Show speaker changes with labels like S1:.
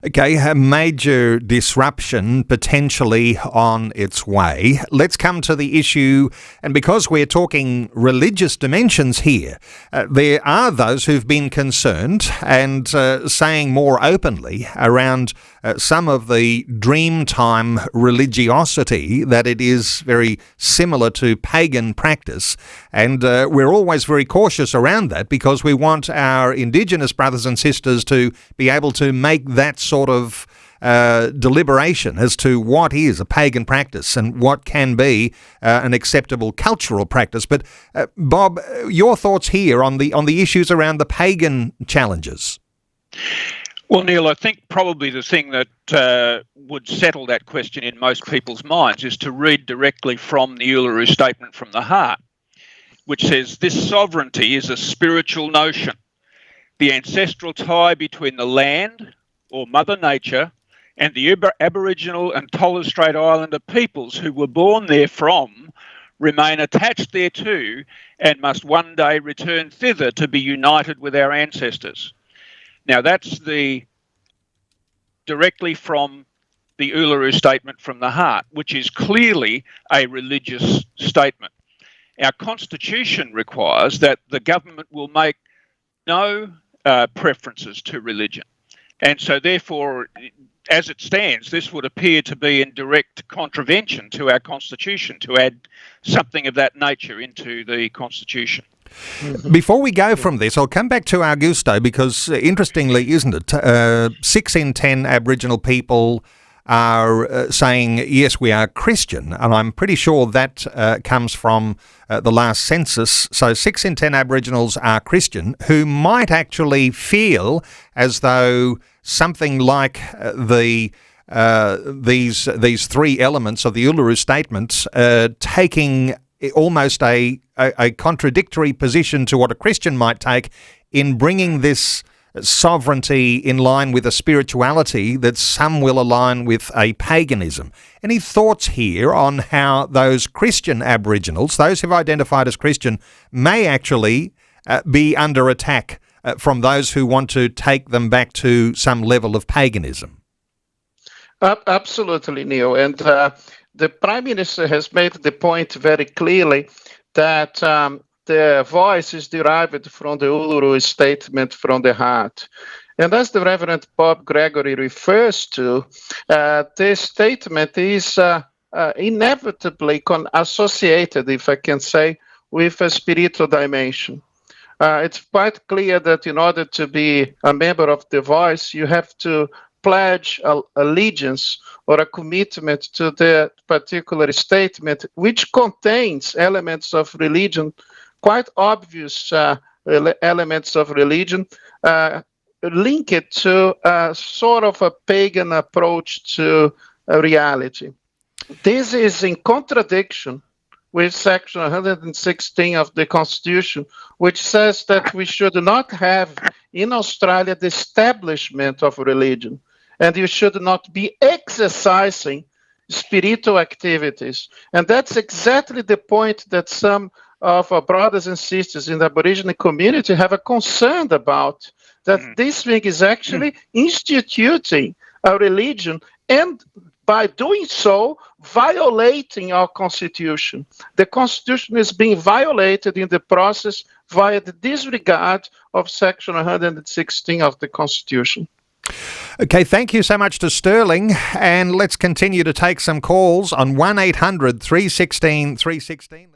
S1: Okay, a major disruption potentially on its way. Let's come to the issue, and because we're talking religious dimensions here, there are those who've been concerned and saying more openly around some of the Dreamtime religiosity, that it is very similar to pagan practice, and we're always very cautious around that because we want our Indigenous brothers and sisters to be able to make that sort of deliberation as to what is a pagan practice and what can be an acceptable cultural practice. But Bob, your thoughts here on the issues around the pagan challenges?
S2: Well, Neil, I think probably the thing that would settle that question in most people's minds is to read directly from the Uluru Statement from the Heart, which says, "This sovereignty is a spiritual notion. The ancestral tie between the land, or Mother Nature, and the Aboriginal and Torres Strait Islander peoples who were born therefrom remain attached thereto and must one day return thither to be united with our ancestors." Now, that's directly from the Uluru Statement from the Heart, which is clearly a religious statement. Our Constitution requires that the government will make no preferences to religion. And so, therefore, as it stands, this would appear to be in direct contravention to our Constitution to add something of that nature into the Constitution.
S1: Before we go from this, I'll come back to Augusto because, interestingly, isn't it, 6 in 10 Aboriginal people are saying, yes, we are Christian, and I'm pretty sure that comes from the last census. So 6 in 10 Aboriginals are Christian, who might actually feel as though something like these three elements of the Uluru Statement taking almost a contradictory position to what a Christian might take in bringing this sovereignty in line with a spirituality that some will align with a paganism. Any thoughts here on how those Christian Aboriginals, those who've identified as Christian, may actually be under attack from those who want to take them back to some level of paganism?
S3: Absolutely, Neil. And the Prime Minister has made the point very clearly that the voice is derived from the Uluru Statement from the Heart. And as the Reverend Bob Gregory refers to, this statement is inevitably associated, if I can say, with a spiritual dimension. It's quite clear that in order to be a member of the voice, you have to pledge allegiance or a commitment to the particular statement, which contains elements of religion, quite obvious elements of religion, linked to a sort of a pagan approach to reality. This is in contradiction with Section 116 of the Constitution, which says that we should not have in Australia the establishment of religion, and you should not be exercising spiritual activities. And that's exactly the point that some of our brothers and sisters in the Aboriginal community have a concern about, that this thing is actually instituting a religion and by doing so, violating our Constitution. The Constitution is being violated in the process via the disregard of Section 116 of the Constitution.
S1: Okay, thank you so much to Sterling, and let's continue to take some calls on 1-800-316-316.